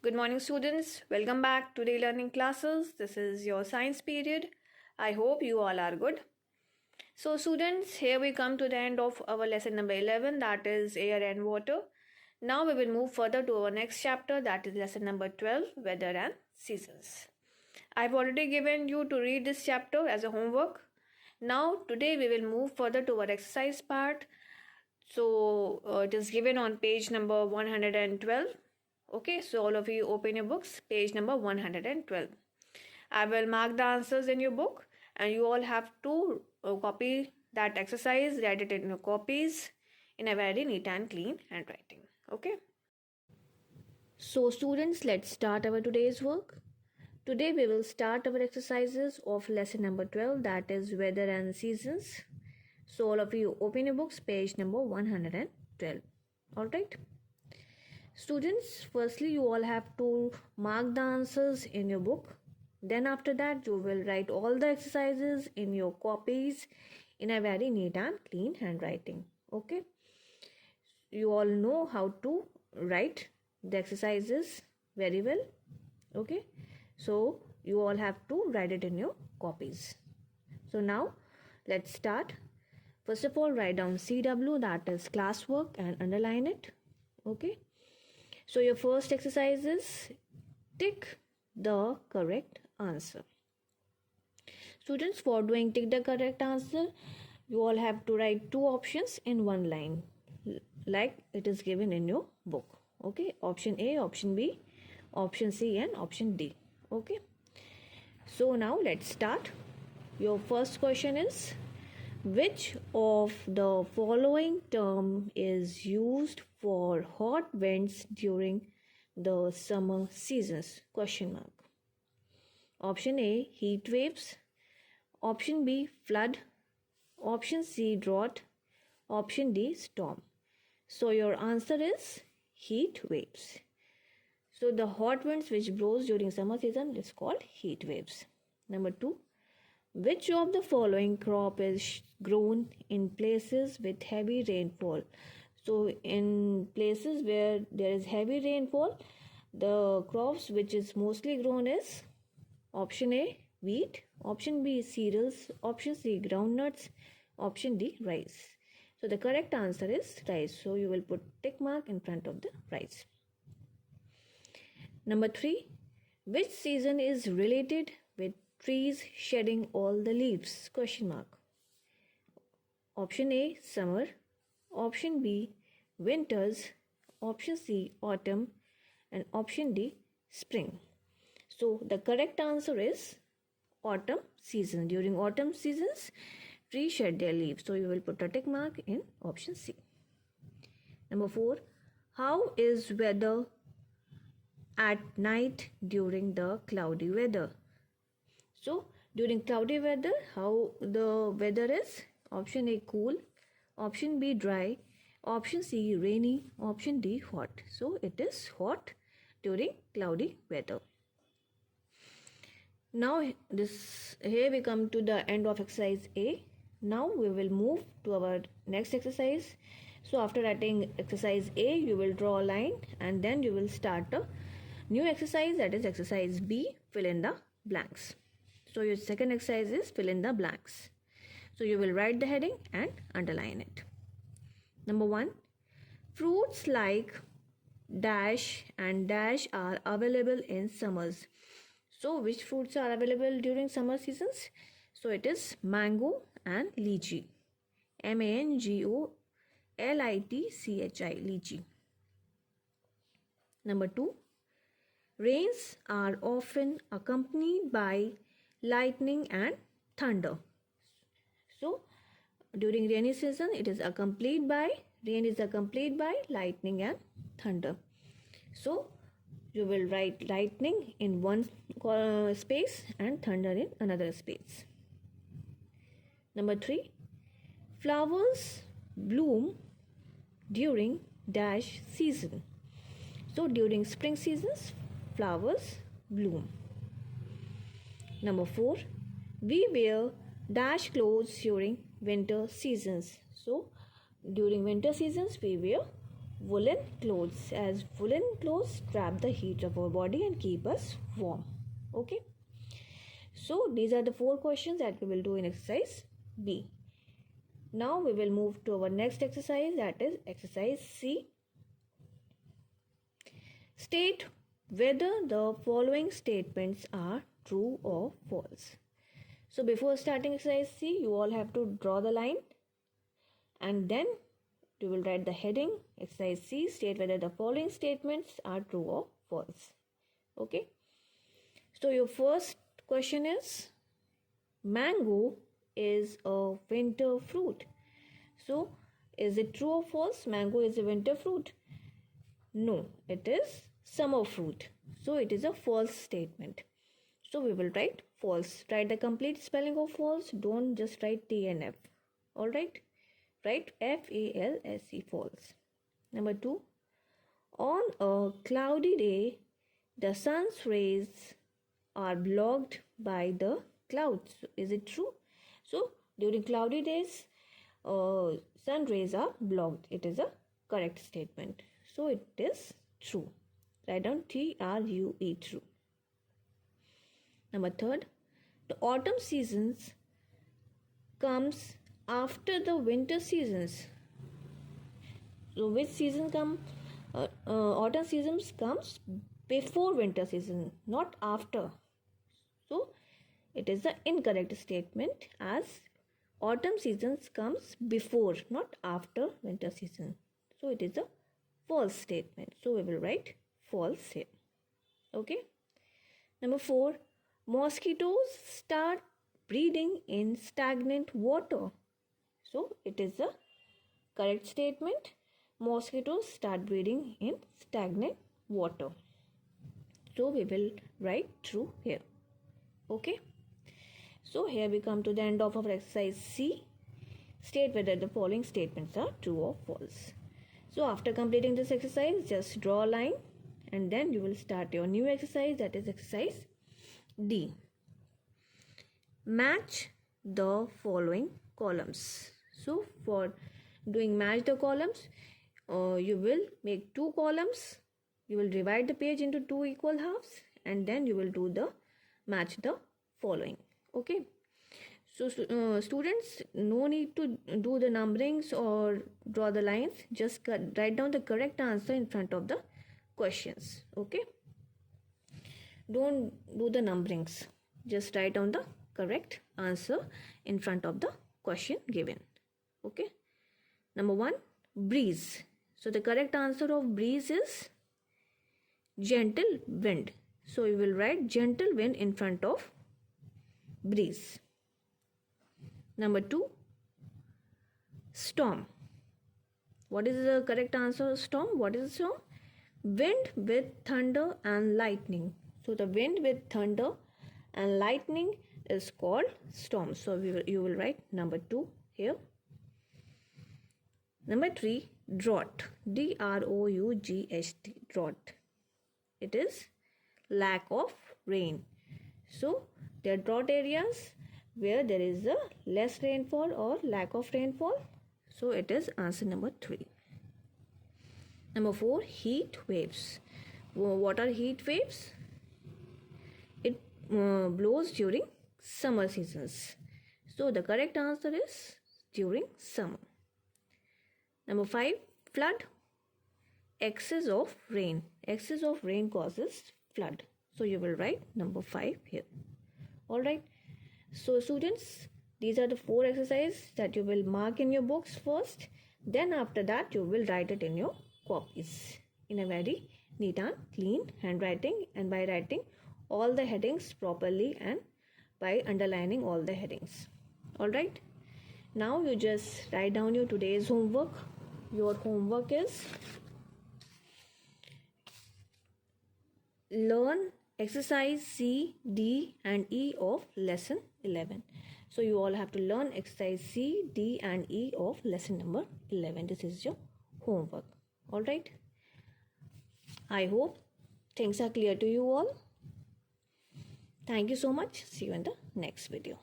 Good morning, students. Welcome back to the learning classes. This is your science period. I hope you all are good. So, students, here we come to the end of our lesson number 11, that is air and water. Now we will move further to our next chapter, that is lesson number 12, weather and seasons. I've already given you to read this chapter as a homework. Now, today we will move further to our exercise part. So, it is given on page number 112. Okay, so all of you open your books, page number 112. I will mark the answers in your book and you all have to copy that exercise, write it in your copies in a very neat and clean handwriting. Okay. So students, let's start our today's work. Today we will start our exercises of lesson number 12, that is weather and seasons. So all of you open your books, page number 112. Alright. Students, firstly you all have to mark the answers in your book. Then after that you will write all the exercises in your copies in a very neat and clean handwriting. Okay. You all know how to write the exercises very well. Okay. So you all have to write it in your copies. So now let's start. First of all, write down CW, that is classwork, and underline it. Okay. So your first exercise is tick the correct answer. Students, for doing tick the correct answer, you all have to write two options in one line like it is given in your book. Okay, option A, option B, option C, and option D. Okay, so now let's start. Your first question is, which of the following term is used for hot winds during the summer seasons? Question mark. Option A, heat waves. Option B, flood. Option C, drought. Option D, storm. So your answer is heat waves. So the hot winds which blows during summer season is called heat waves. Number 2. Which of the following crop is grown in places with heavy rainfall? So in places where there is heavy rainfall, the crops which is mostly grown is option A, wheat, option B, cereals, option C, groundnuts, option D, rice. So the correct answer is rice. So you will put tick mark in front of the rice. Number 3. Which season is related with trees shedding all the leaves? Question mark. Option A, summer. Option B, winters. Option C, autumn. And option D, spring. So the correct answer is autumn season. During autumn seasons, trees shed their leaves. So you will put a tick mark in option C. Number 4. How is weather at night during the cloudy weather? So during cloudy weather, how the weather is? Option A, cool. Option B, dry. Option C, rainy. Option D, hot. So it is hot during cloudy weather. Now here we come to the end of exercise A. Now we will move to our next exercise. So after writing exercise A, you will draw a line and then you will start a new exercise, that is exercise B, fill in the blanks. So your second exercise is fill in the blanks. So you will write the heading and underline it. Number 1. Fruits like dash and dash are available in summers. So which fruits are available during summer seasons? So it is mango and lychee. MANGO LITCHI, lychee. Number 2. Rains are often accompanied by lightning and thunder. So during rainy season, rain is accompanied by lightning and thunder. So you will write lightning in one space and thunder in another space. Number 3. Flowers bloom during dash season. So during spring seasons, flowers bloom. Number 4. We wear dash clothes during winter seasons. So during winter seasons we wear woolen clothes, as woolen clothes trap the heat of our body and keep us warm. Okay. So these are the 4 questions that we will do in exercise B. Now we will move to our next exercise, that is exercise C. State whether the following statements are true or false. So before starting exercise C, you all have to draw the line and then you will write the heading. Exercise C, state whether the following statements are true or false. Okay. So your first question is, mango is a winter fruit. So is it true or false? Mango is a winter fruit? No, it is summer fruit. So it is a false statement. So we will write false. Write the complete spelling of false. Don't just write T and F. Alright? Write F-A-L-S-E, false. Number 2. On a cloudy day, the sun's rays are blocked by the clouds. Is it true? So during cloudy days, sun rays are blocked. It is a correct statement. So it is true. Write down T-R-U-E, true. Number 3. The autumn seasons comes after the winter seasons. So which season come? Autumn seasons comes before winter season, not after. So it is the incorrect statement, as autumn seasons comes before, not after winter season. So it is a false statement. So we will write false here. Okay. Number 4. Mosquitoes start breeding in stagnant water. So it is a correct statement. Mosquitoes start breeding in stagnant water. So we will write true here. Okay. So here we come to the end of our exercise C. State whether the following statements are true or false. So after completing this exercise, just draw a line and then you will start your new exercise, that is exercise D. Match the following columns. So for doing match the columns, you will make 2 columns. You will divide the page into 2 equal halves and then you will do the match the following. Okay. So students, no need to do the numberings or draw the lines. Just write down the correct answer in front of the questions. Okay. Don't do the numberings. Just write down the correct answer in front of the question given. Okay. Number 1, breeze. So the correct answer of breeze is gentle wind. So you will write gentle wind in front of breeze. Number 2, storm. What is the correct answer of storm? What is storm? Wind with thunder and lightning. So the wind with thunder and lightning is called storm. So you will write number 2 here. Number 3, drought. D-R-O-U-G-H-T, drought. It is lack of rain. So there are drought areas where there is a less rainfall or lack of rainfall. So it is answer number 3. Number 4, heat waves. What are heat waves? It blows during summer seasons. So the correct answer is during summer. Number 5, flood. Excess of rain. Excess of rain causes flood. So you will write number 5 here. Alright. So students, these are the 4 exercises that you will mark in your books first. Then after that you will write it in your copies in a very neat and clean handwriting, and by writing all the headings properly and by underlining all the headings. Alright. Now you just write down your today's homework. Your homework is learn exercise C, D and E of lesson 11. So you all have to learn exercise C, D and E of lesson number 11. This is your homework. Alright. I hope things are clear to you all. Thank you so much. See you in the next video.